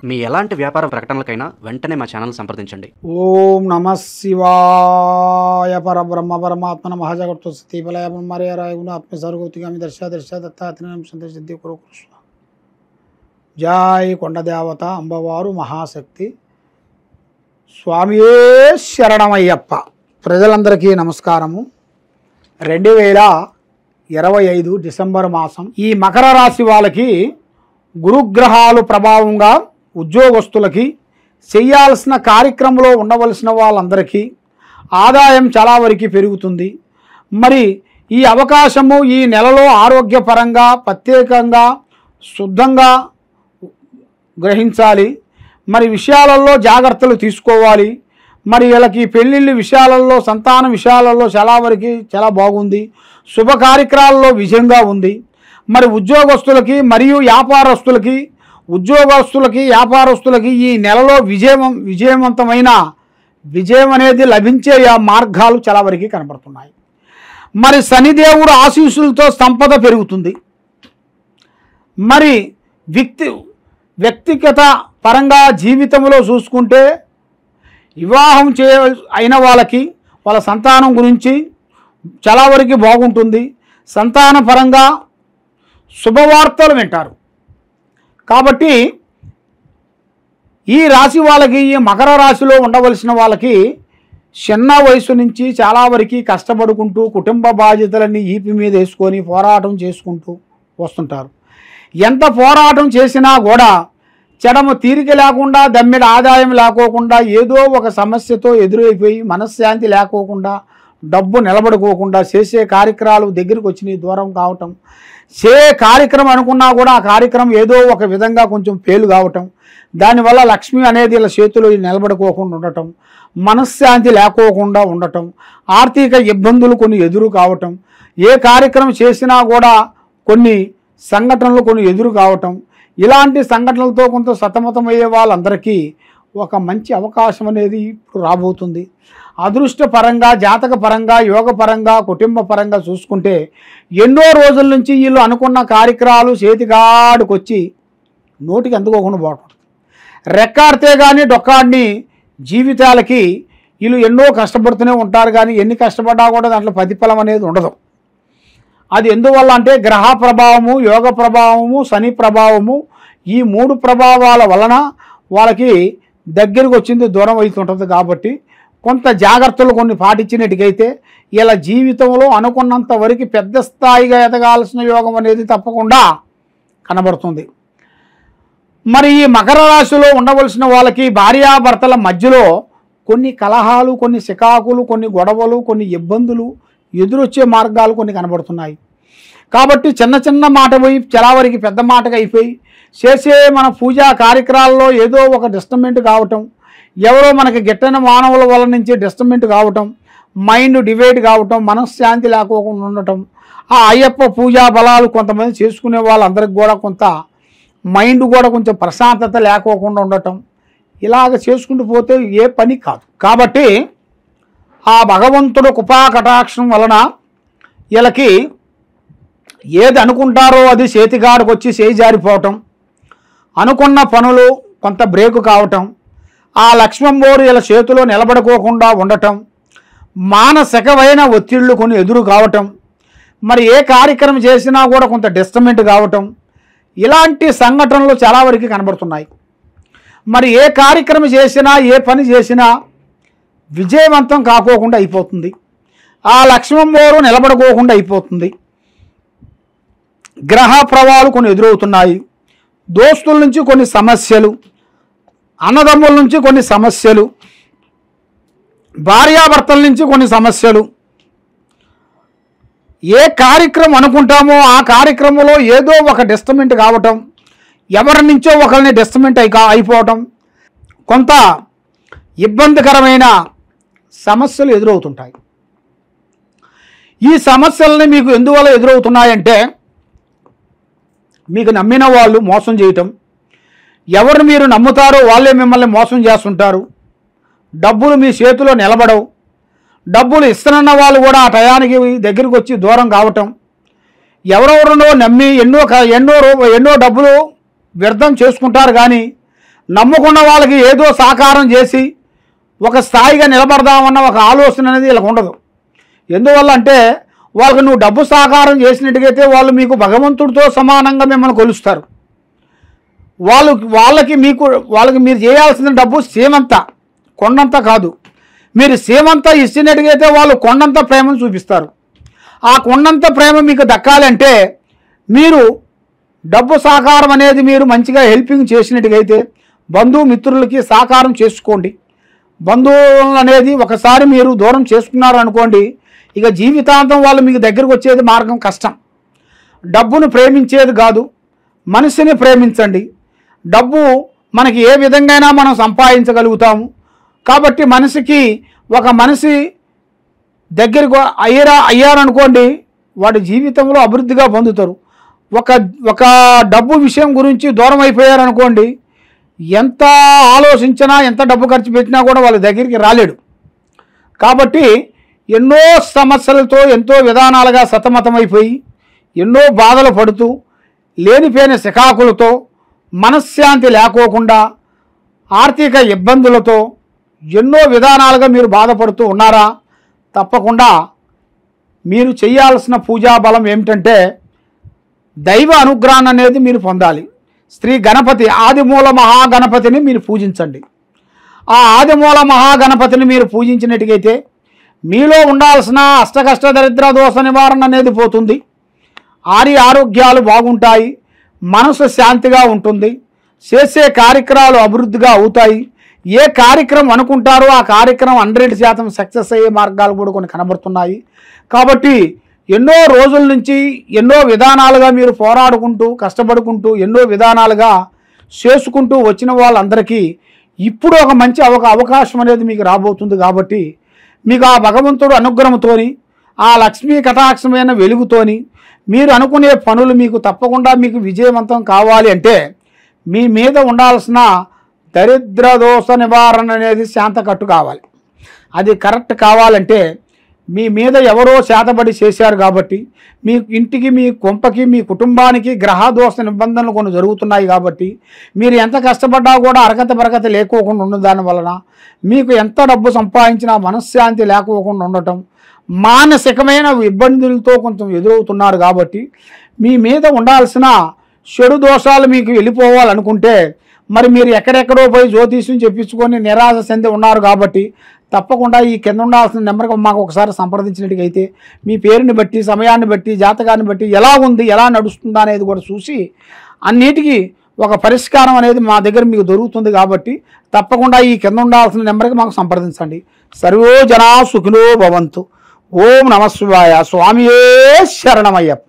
మీ ఎలాంటి వ్యాపార ప్రకటనలకైనా వెంటనే మా ఛానల్ సంప్రదించండి. ఓం నమః శివాయ పరబ్రహ్మ పరమాత్మ నమః జగత్తు స్థితిపలయ బ్రహ్మరేరాయ గుణ ఆత్మ సర్వోతిగామి దర్శ దత్తాత్రేయం సంత సిద్ధి కురు కృష్ణ. జై కొండదేవత అంబవారు మహాశక్తి స్వామియే శరణమయ్యప్ప. ప్రజలందరికీ నమస్కారము. 2025 డిసెంబర్ మాసం ఈ మకర రాశి వాళ్ళకి గురుగ్రహాలు ప్రభావంగా ఉద్యోగస్తులకి చేయాల్సిన కార్యక్రమంలో ఉండవలసిన వాళ్ళందరికీ ఆదాయం చాలా వరకు పెరుగుతుంది. మరి ఈ అవకాశము ఈ నెలలో ఆరోగ్యపరంగా ప్రత్యేకంగా శుద్ధంగా గ్రహించాలి. మరి విషయాలలో జాగ్రత్తలు తీసుకోవాలి. మరి వీళ్ళకి పెళ్ళిళ్ళ విషయాలలో సంతాన విషయాలలో చాలా వరకు చాలా బాగుంది. శుభ కార్యక్రమాల్లో విజయంగా ఉంది. మరి ఉద్యోగస్తులకి మరియు వ్యాపారస్తులకి ఈ నెలలో విజయవంతమైన విజయం అనేది లభించే మార్గాలు చాలా వరకు కనబడుతున్నాయి. మరి శనిదేవుడు ఆశీస్సులతో సంపద పెరుగుతుంది. మరి వ్యక్తిగత పరంగా జీవితంలో చూసుకుంటే వివాహం అయిన వాళ్ళకి వాళ్ళ సంతానం గురించి చాలా వరకు బాగుంటుంది. సంతాన పరంగా శుభవార్తలు వింటారు. కాబట్టి ఈ రాశి వాళ్ళకి ఈ మకర రాశిలో ఉండవలసిన వాళ్ళకి చిన్న వయసు నుంచి చాలా వరకు కష్టపడుకుంటూ కుటుంబ బాధ్యతలన్నీ ఈపి మీద వేసుకొని పోరాటం చేసుకుంటూ వస్తుంటారు. ఎంత పోరాటం చేసినా కూడా చెడమ తీరిక లేకుండా దమ్మిడ ఆదాయం లేకోకుండా ఏదో ఒక సమస్యతో ఎదురైపోయి మనశ్శాంతి లేకోకుండా డబ్బు నిలబడుకోకుండా చేసే కార్యక్రమాలు దగ్గరికి వచ్చి దూరం కావటం, కార్యక్రమం అనుకున్నా కూడా ఆ కార్యక్రమం ఏదో ఒక విధంగా కొంచెం ఫెయిల్ కావటం, దానివల్ల లక్ష్మి అనేది ఇలా చేతులు నిలబడుకోకుండా ఉండటం, మనశ్శాంతి లేకోకుండా ఉండటం, ఆర్థిక ఇబ్బందులు కొన్ని ఎదురు కావటం, ఏ కార్యక్రమం చేసినా కూడా కొన్ని సంఘటనలు కొన్ని ఎదురు కావటం, ఇలాంటి సంఘటనలతో కొంత సతమతమయ్యే వాళ్ళందరికీ ఒక మంచి అవకాశం అనేది ఇప్పుడు రాబోతుంది. అదృష్టపరంగా జాతకపరంగా యోగపరంగా కుటుంబ పరంగా చూసుకుంటే ఎన్నో రోజుల నుంచి వీళ్ళు అనుకున్న కార్యక్రమాలు చేతిగాడుకొచ్చి నోటికి అందుకోకుండా పోతుంది. రెక్కాడితే కానీ డొక్కాడిని జీవితాలకి వీళ్ళు ఎన్నో కష్టపడుతూనే ఉంటారు. కానీ ఎన్ని కష్టపడ్డా కూడా దాంట్లో ప్రతిఫలం అనేది ఉండదు. అది ఎందువల్ల అంటే గ్రహ ప్రభావము, యోగ ప్రభావము, శని ప్రభావము, ఈ 3 ప్రభావాల వలన వాళ్ళకి దగ్గరకు వచ్చింది దూరం అవుతుంటుంది. కాబట్టి కొంత జాగ్రత్తలు కొన్ని పాటించినట్టుగైతే ఇలా జీవితంలో అనుకున్నంత వరకు పెద్ద స్థాయిగా ఎదగాల్సిన యోగం అనేది తప్పకుండా కనబడుతుంది. మరి ఈ మకర రాశిలో ఉండవలసిన వాళ్ళకి భార్యాభర్తల మధ్యలో కొన్ని కలహాలు, కొన్ని చికాకులు, కొన్ని గొడవలు, కొన్ని ఇబ్బందులు ఎదురొచ్చే మార్గాలు కొన్ని కనబడుతున్నాయి. కాబట్టి చిన్న మాట పోయి చాలా వరకు పెద్ద మాటగా అయిపోయి చేసే మన పూజా కార్యక్రమాల్లో ఏదో ఒక డిస్టర్బెంట్ కావటం, ఎవరో మనకి గిట్టని మానవుల వల్ల నుంచి డిస్టర్బెంట్ కావటం, మైండ్ డివైడ్ కావటం, మనశ్శాంతి లేకోకుండా ఉండటం, ఆ అయ్యప్ప పూజా బలాలు కొంతమంది చేసుకునే వాళ్ళందరికీ కూడా కొంత మైండ్ కూడా కొంచెం ప్రశాంతత లేకోకుండా ఉండటం, ఇలాగ చేసుకుంటూ పోతే ఏ పని కాదు. కాబట్టి ఆ భగవంతుడు కృపా కటాక్షం వలన వీళ్ళకి ఏది అనుకుంటారో అది చేతిగాడికి వచ్చి జారిపోవటం, అనుకున్న పనులు కొంత బ్రేకు కావటం, ఆ లక్ష్మమ్మోరు వీళ్ళ చేతిలో నిలబడుకోకుండా ఉండటం, మానసికమైన ఒత్తిళ్లు కొన్ని ఎదురు కావటం, మరి ఏ కార్యక్రమం చేసినా కూడా కొంత డిస్టర్బెంట్ కావటం, ఇలాంటి సంఘటనలు చాలా వరకు కనబడుతున్నాయి. మరి ఏ కార్యక్రమం చేసినా ఏ పని చేసినా విజయవంతం కాకోకుండా అయిపోతుంది. ఆ లక్ష్మమ్మోరు నిలబడుకోకుండా అయిపోతుంది. గ్రహ ప్రభావాలు కొన్ని ఎదురవుతున్నాయి. దోస్తుల నుంచి కొన్ని సమస్యలు, అన్నదమ్ముల నుంచి కొన్ని సమస్యలు, భార్యాభర్తల నుంచి కొన్ని సమస్యలు, ఏ కార్యక్రమం అనుకుంటామో ఆ కార్యక్రమంలో ఏదో ఒక డిస్టర్బెంట్ కావటం, ఎవరి నుంచో ఒకరిని డిస్టర్బెంట్ అయిపోవటం, కొంత ఇబ్బందికరమైన సమస్యలు ఎదురవుతుంటాయి. ఈ సమస్యలని మీకు ఎందువల్ల ఎదురవుతున్నాయంటే మీకు నమ్మిన వాళ్ళు మోసం చేయటం, ఎవరు మీరు నమ్ముతారో వాళ్ళే మిమ్మల్ని మోసం చేస్తుంటారు, డబ్బులు మీ చేతిలో నిలబడవు, డబ్బులు ఇస్తున్న వాళ్ళు కూడా ఆ టయానికి దగ్గరికి వచ్చి దూరం కావటం, ఎవరెవరినో నమ్మి ఎన్నో డబ్బులు వ్యర్థం చేసుకుంటారు. కానీ నమ్ముకున్న వాళ్ళకి ఏదో సాకారం చేసి ఒక స్థాయిగా నిలబడదామన్న ఒక ఆలోచన అనేది వీళ్ళకి ఉండదు. ఎందువల్ల అంటే వాళ్ళకి నువ్వు డబ్బు సాకారం చేసినట్టుగైతే వాళ్ళు మీకు భగవంతుడితో సమానంగా మిమ్మల్ని కొలుస్తారు. వాళ్ళకి మీరు చేయాల్సిన డబ్బు సీమంత, కొండంత కాదు. మీరు సీమంత ఇచ్చినట్టుగైతే వాళ్ళు కొండంత ప్రేమను చూపిస్తారు. ఆ కొండంత ప్రేమ మీకు దక్కాలంటే మీరు డబ్బు సహకారం అనేది మీరు మంచిగా హెల్పింగ్ చేసినట్టుగైతే బంధుమిత్రులకి సహకారం చేసుకోండి. బంధువులు అనేది ఒకసారి మీరు దూరం చేసుకున్నారు అనుకోండి, ఇక జీవితాంతం వాళ్ళు మీకు దగ్గరకు వచ్చేది మార్గం కష్టం. డబ్బును ప్రేమించేది కాదు, మనిషిని ప్రేమించండి. డబ్బు మనకి ఏ విధంగా మనం సంపాదించగలుగుతాము. కాబట్టి ఒక మనిషి దగ్గరికి అయ్యారనుకోండి, వాడి జీవితంలో అభివృద్ధిగా పొందుతారు. ఒక డబ్బు విషయం గురించి దూరం అయిపోయారనుకోండి, ఎంత ఆలోచించినా ఎంత డబ్బు ఖర్చు పెట్టినా కూడా వాళ్ళ దగ్గరికి రాలేడు. కాబట్టి ఎన్నో సమస్యలతో ఎంతో విధానాలుగా సతమతమైపోయి ఎన్నో బాధలు పడుతూ లేనిపోయిన సికాకులతో మనశ్శాంతి లేకోకుండా ఆర్థిక ఇబ్బందులతో ఎన్నో విధానాలుగా మీరు బాధపడుతూ ఉన్నారా? తప్పకుండా మీరు చేయాల్సిన పూజా బలం ఏమిటంటే దైవ అనుగ్రహం అనేది మీరు పొందాలి. శ్రీ గణపతి ఆదిమూల మహాగణపతిని మీరు పూజించండి. ఆ ఆదిమూల మహాగణపతిని మీరు పూజించినట్టుగైతే మీలో ఉండాల్సిన అష్టకష్ట దరిద్ర దోష నివారణ అనేది పోతుంది. ఆరోగ్యాలు బాగుంటాయి, మనసు శాంతిగా ఉంటుంది, చేసే కార్యక్రమాలు అభివృద్ధిగా అవుతాయి. ఏ కార్యక్రమం అనుకుంటారో ఆ కార్యక్రమం 100% సక్సెస్ అయ్యే మార్గాలు కూడా కొన్ని కనబడుతున్నాయి. కాబట్టి ఎన్నో రోజుల నుంచి ఎన్నో విధానాలుగా మీరు పోరాడుకుంటూ కష్టపడుకుంటూ ఎన్నో విధానాలుగా చేసుకుంటూ వచ్చిన వాళ్ళందరికీ ఇప్పుడు ఒక మంచి అవకాశం అనేది మీకు రాబోతుంది. కాబట్టి మీకు ఆ భగవంతుడు అనుగ్రహంతోని ఆ లక్ష్మీ కటాక్షమైన వెలుగుతోని మీరు అనుకునే పనులు మీకు తప్పకుండా మీకు విజయవంతం కావాలి అంటే మీ మీద ఉండాల్సిన దరిద్ర దోష నివారణ అనేది శాంత కట్టు కావాలి. అది కరెక్ట్ కావాలంటే మీ మీద ఎవరో శాతబడి చేశారు కాబట్టి మీ ఇంటికి మీ కొంపకి మీ కుటుంబానికి గ్రహదోష నిబంధనలు కొన్ని జరుగుతున్నాయి. కాబట్టి మీరు ఎంత కష్టపడ్డా కూడా అరగత బరగత లేకోకుండా ఉన్న దాని వలన మీకు ఎంత డబ్బు సంపాదించినా మనశ్శాంతి లేకోకుండా ఉండటం, మానసికమైన ఇబ్బందులతో కొంచెం ఎదురవుతున్నారు. కాబట్టి మీ మీద ఉండాల్సిన చెడు దోషాలు మీకు వెళ్ళిపోవాలనుకుంటే మరి మీరు ఎక్కడెక్కడో పోయి జ్యోతిష్యం చెప్పించుకొని నిరాశ చెంది ఉన్నారు. కాబట్టి తప్పకుండా ఈ కింద ఉండాల్సిన నెంబర్కి మాకు ఒకసారి సంప్రదించినట్టుగైతే మీ పేరుని బట్టి సమయాన్ని బట్టి జాతకాన్ని బట్టి ఎలా ఉంది ఎలా నడుస్తుందా అనేది కూడా చూసి అన్నిటికీ ఒక పరిష్కారం అనేది మా దగ్గర మీకు దొరుకుతుంది. కాబట్టి తప్పకుండా ఈ కింద ఉండాల్సిన నెంబర్కి మాకు సంప్రదించండి. సర్వో జనా సుఖినో భవంతు. ఓం నమః శివాయ. స్వామియే శరణమయ్యప్ప.